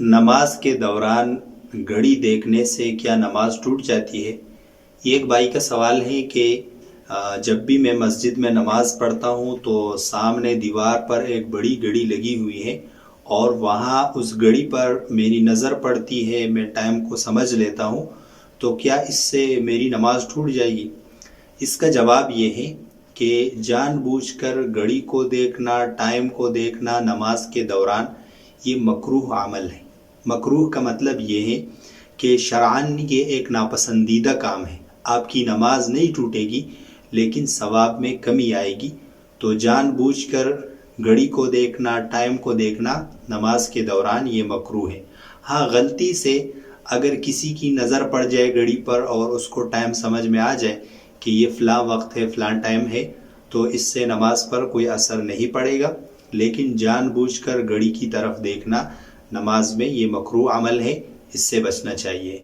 نماز کے دوران گھڑی دیکھنے سے کیا نماز ٹوٹ جاتی ہے؟ یہ ایک بھائی کا سوال ہے کہ جب بھی میں مسجد میں نماز پڑھتا ہوں تو سامنے دیوار پر ایک بڑی گھڑی لگی ہوئی ہے اور وہاں اس گھڑی پر میری نظر پڑتی ہے، میں ٹائم کو سمجھ لیتا ہوں، تو کیا اس سے میری نماز ٹوٹ جائے گی؟ اس کا جواب یہ ہے کہ جان بوجھ کر گھڑی کو دیکھنا، ٹائم کو دیکھنا نماز کے دوران یہ مکروہ عمل ہے۔ مکروہ کا مطلب یہ ہے کہ شرعاً یہ ایک ناپسندیدہ کام ہے۔ آپ کی نماز نہیں ٹوٹے گی لیکن ثواب میں کمی آئے گی۔ تو جان بوجھ کر گھڑی کو دیکھنا، ٹائم کو دیکھنا نماز کے دوران یہ مکروہ ہے۔ ہاں، غلطی سے اگر کسی کی نظر پڑ جائے گھڑی پر اور اس کو ٹائم سمجھ میں آ جائے کہ یہ فلاں وقت ہے، فلاں ٹائم ہے، تو اس سے نماز پر کوئی اثر نہیں پڑے گا، لیکن جان بوجھ کر گھڑی کی طرف دیکھنا نماز میں یہ مکروہ عمل ہے، اس سے بچنا چاہیے۔